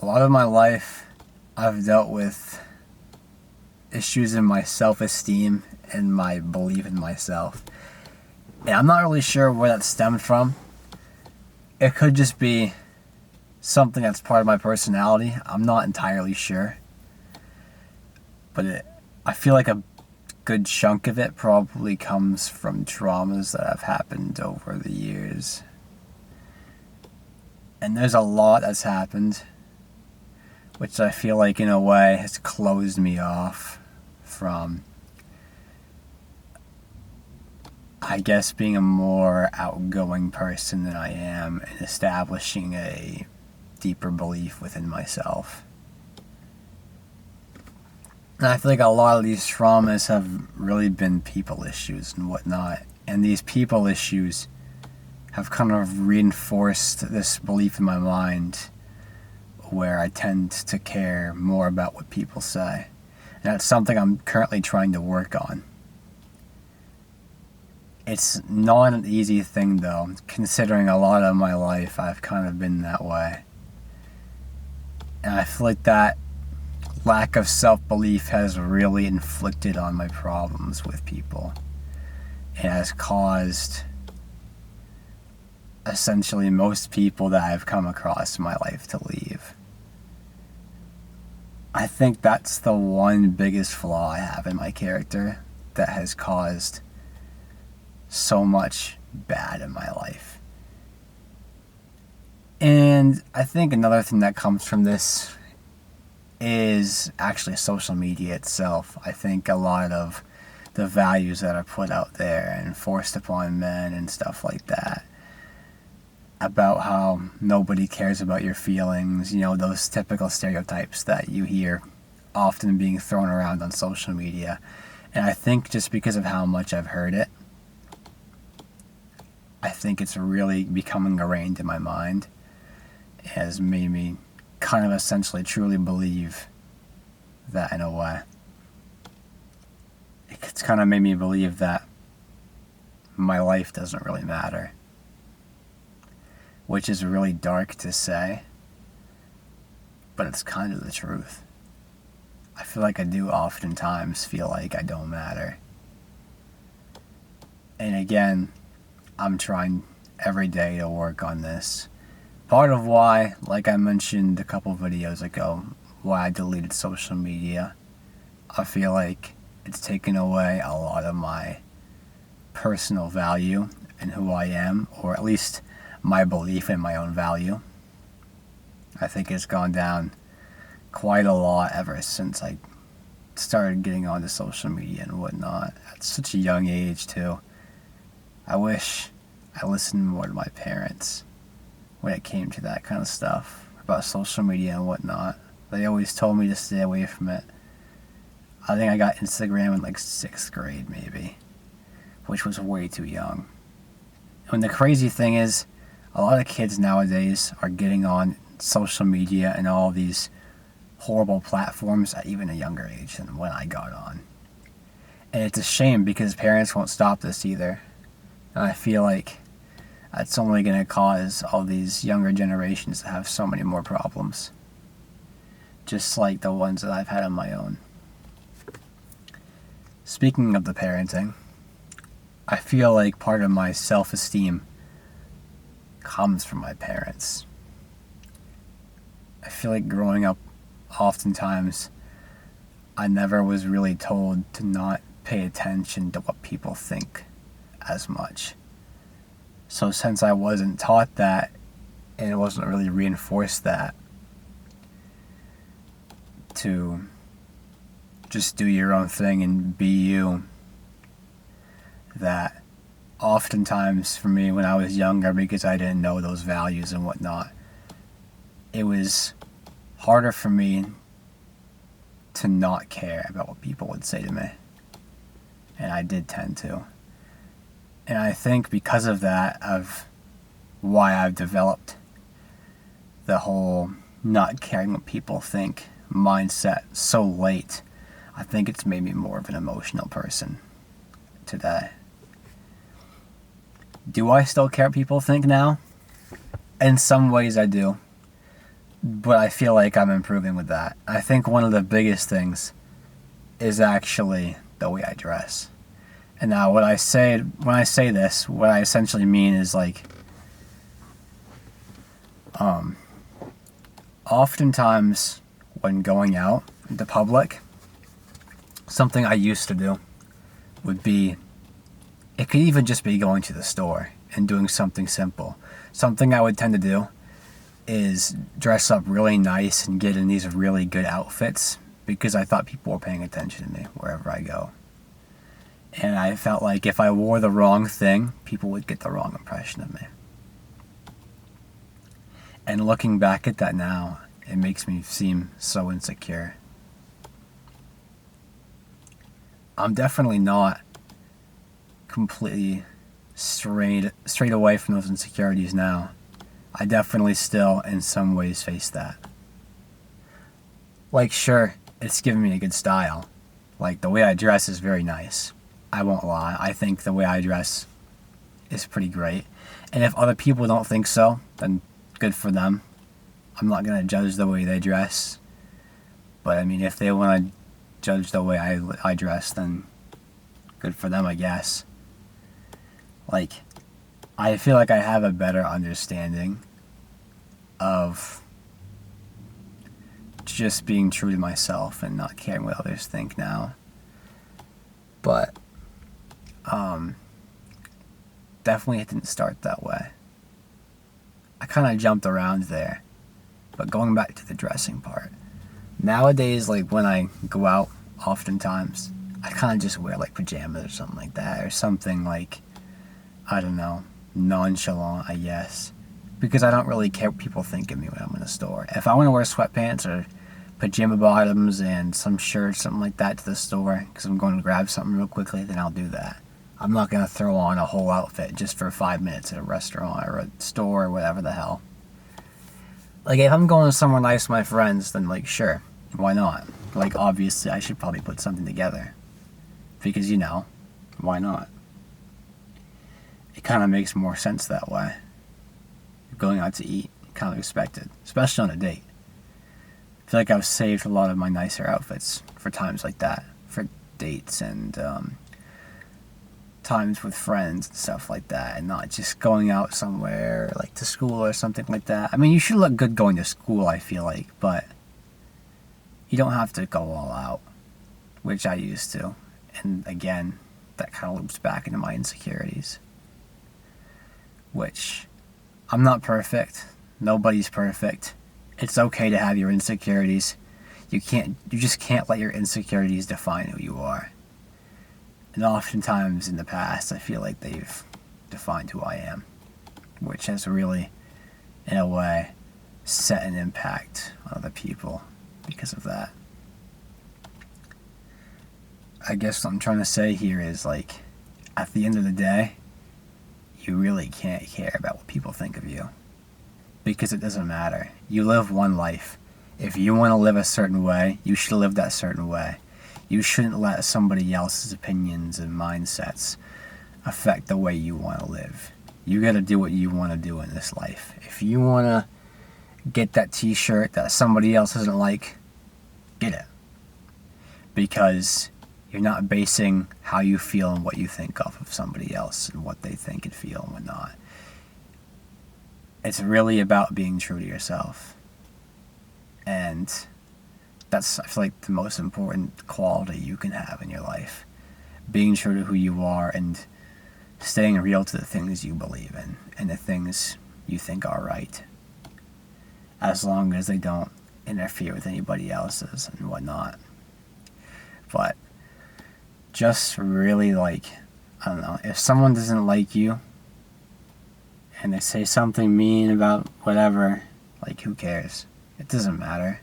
lot of my life, I've dealt with issues in my self-esteem and my belief in myself. And I'm not really sure where that stemmed from. It could just be something that's part of my personality. I'm not entirely sure. But I feel like a good chunk of it probably comes from traumas that have happened over the years. And there's a lot that's happened, which I feel like in a way has closed me off from, I guess, being a more outgoing person than I am and establishing a deeper belief within myself. And I feel like a lot of these traumas have really been people issues and whatnot. And these people issues have kind of reinforced this belief in my mind where I tend to care more about what people say. And that's something I'm currently trying to work on. It's not an easy thing though, considering a lot of my life I've kind of been that way. And I feel like that lack of self-belief has really inflicted on my problems with people. It has caused essentially most people that I've come across in my life to leave. I think that's the one biggest flaw I have in my character that has caused so much bad in my life. And I think another thing that comes from this is actually social media itself. I think a lot of the values that are put out there and forced upon men and stuff like that, about how nobody cares about your feelings, those typical stereotypes that you hear often being thrown around on social media. And I think just because of how much I've heard it, I think it's really becoming ingrained in my mind. It has made me kind of essentially truly believe that in a way. It's kind of made me believe that my life doesn't really matter. Which is really dark to say, but it's kind of the truth. I feel like I do oftentimes feel like I don't matter. And again, I'm trying every day to work on this. Part of why, like I mentioned a couple videos ago, why I deleted social media, I feel like it's taken away a lot of my personal value and who I am, or at least my belief in my own value. I think it's gone down quite a lot ever since I started getting onto social media and whatnot. At such a young age too. I wish I listened more to my parents when it came to that kind of stuff about social media and whatnot. They always told me to stay away from it. I think I got Instagram in like 6th grade maybe, which was way too young. And the crazy thing is, a lot of kids nowadays are getting on social media and all these horrible platforms at even a younger age than when I got on. And it's a shame because parents won't stop this either. And I feel like that's only going to cause all these younger generations to have so many more problems. Just like the ones that I've had on my own. Speaking of the parenting, I feel like part of my self-esteem comes from my parents. I feel like growing up, oftentimes, I never was really told to not pay attention to what people think as much. So since I wasn't taught that, and it wasn't really reinforced that, to just do your own thing and be you, that oftentimes for me when I was younger, because I didn't know those values and whatnot, it was harder for me to not care about what people would say to me. And I did tend to. And I think because of that, of why I've developed the whole not caring what people think mindset so late, I think it's made me more of an emotional person today. Do I still care what people think now? In some ways I do. but I feel like I'm improving with that. I think one of the biggest things is actually the way I dress. And now when I say this, what I essentially mean is like, oftentimes when going out into public, something I used to do would be, it could even just be going to the store and doing something simple. Something I would tend to do is dress up really nice and get in these really good outfits because I thought people were paying attention to me wherever I go. And I felt like if I wore the wrong thing, people would get the wrong impression of me. And looking back at that now, it makes me seem so insecure. I'm definitely not completely strayed away from those insecurities now. I definitely still, in some ways, face that. Like, sure, it's given me a good style. Like, the way I dress is very nice. I won't lie. I think the way I dress is pretty great. And if other people don't think so, then good for them. I'm not going to judge the way they dress. But, I mean, if they want to judge the way I dress, then good for them, I guess. Like, I feel like I have a better understanding of just being true to myself and not caring what others think now. But, definitely it didn't start that way. I kind of jumped around there. But going back to the dressing part, nowadays, like when I go out, oftentimes, I kind of just wear like pajamas or something like that, or something like, I don't know, nonchalant, I guess. Because I don't really care what people think of me when I'm in the store. If I want to wear sweatpants or pajama bottoms and some shirts, something like that to the store, because I'm going to grab something real quickly, then I'll do that. I'm not going to throw on a whole outfit just for 5 minutes at a restaurant or a store or whatever the hell. Like, if I'm going somewhere nice with my friends, then, like, sure, why not? Like, obviously, I should probably put something together. Because, you know, why not? It kind of makes more sense that way. Going out to eat, kind of expected, especially on a date. I feel like I've saved a lot of my nicer outfits for times like that, for dates and times with friends and stuff like that, and not just going out somewhere like to school or something like that. I mean, you should look good going to school, I feel like, but you don't have to go all out, which I used to. And again, that kind of loops back into my insecurities, which I'm not perfect. Nobody's perfect. It's okay to have your insecurities. You just can't let your insecurities define who you are. And oftentimes in the past, I feel like they've defined who I am, which has really, in a way, set an impact on other people because of that. I guess what I'm trying to say here is, like, at the end of the day, you really can't care about what people think of you. Because it doesn't matter. You live one life. If you want to live a certain way, you should live that certain way. You shouldn't let somebody else's opinions and mindsets affect the way you want to live. You gotta do what you want to do in this life. If you want to get that t-shirt that somebody else doesn't like, get it. Because you're not basing how you feel and what you think off of somebody else and what they think and feel and whatnot. It's really about being true to yourself. And that's, I feel like, the most important quality you can have in your life. Being true to who you are and staying real to the things you believe in and the things you think are right. As long as they don't interfere with anybody else's and whatnot. But just really, like, I don't know, if someone doesn't like you and they say something mean about whatever, like, who cares? It doesn't matter.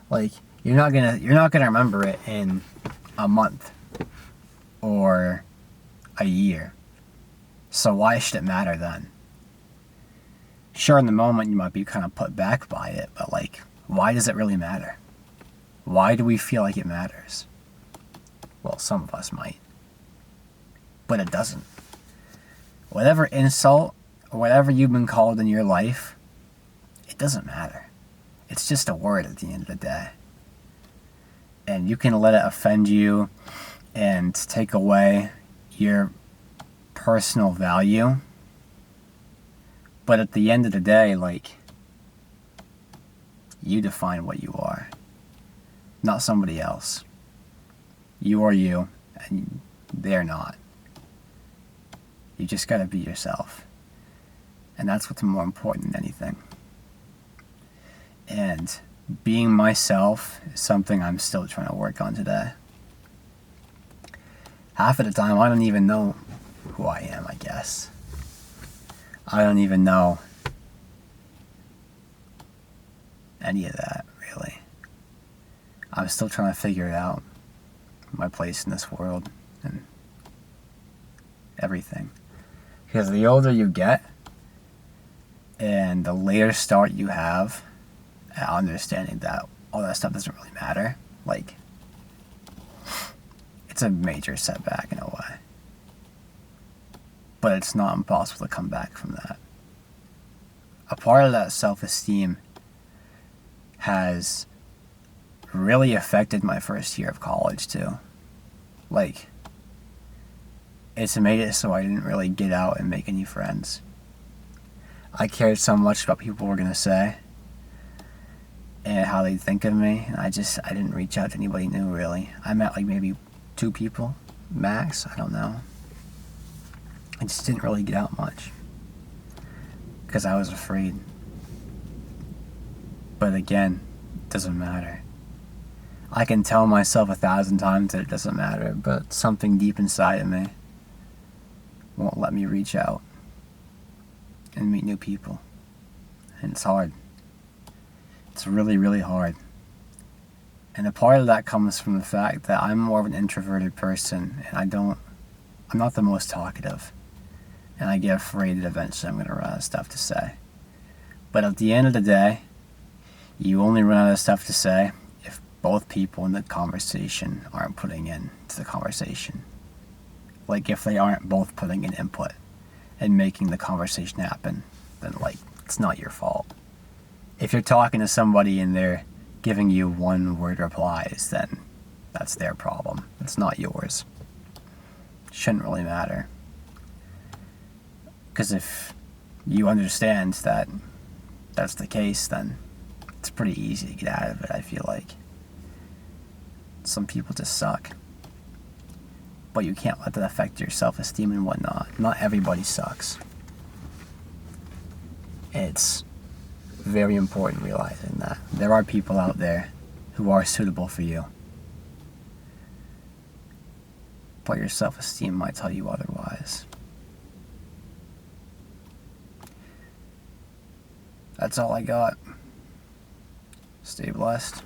Like, you're not gonna remember it in a month or a year. So why should it matter then? Sure, in the moment you might be kind of put back by it, but, like, why does it really matter? Why do we feel like it matters? Well, some of us might. But it doesn't. Whatever insult or whatever you've been called in your life, it doesn't matter. It's just a word at the end of the day. And you can let it offend you and take away your personal value. But at the end of the day, like, you define what you are, not somebody else. You are you, and they're not. You just gotta be yourself. And that's what's more important than anything. And being myself is something I'm still trying to work on today. Half of the time, I don't even know who I am, I guess. I don't even know any of that, really. I'm still trying to figure it out, my place in this world and everything. Because the older you get and the later start you have at understanding that all that stuff doesn't really matter, like, it's a major setback in a way. But it's not impossible to come back from that. A part of that self-esteem has really affected my first year of college too. Like, it's made it so I didn't really get out and make any friends. I cared so much about what people were gonna say and how they'd think of me, and I didn't reach out to anybody new, really. I met like maybe 2 people max, I don't know. I just didn't really get out much because I was afraid. But again, it doesn't matter. I can tell myself 1,000 times that it doesn't matter, but something deep inside of me won't let me reach out and meet new people. And it's hard. It's really, really hard. And a part of that comes from the fact that I'm more of an introverted person, and I'm not the most talkative. And I get afraid that eventually I'm going to run out of stuff to say. But at the end of the day, you only run out of stuff to say if both people in the conversation aren't putting into the conversation. Like, if they aren't both putting in input and making the conversation happen, then, like, it's not your fault. If you're talking to somebody and they're giving you one-word replies, then that's their problem. It's not yours. It shouldn't really matter. Because if you understand that that's the case, then it's pretty easy to get out of it, I feel like. Some people just suck. But you can't let that affect your self-esteem and whatnot. Not everybody sucks. It's very important realizing that there are people out there who are suitable for you. But your self-esteem might tell you otherwise. That's all I got. Stay blessed.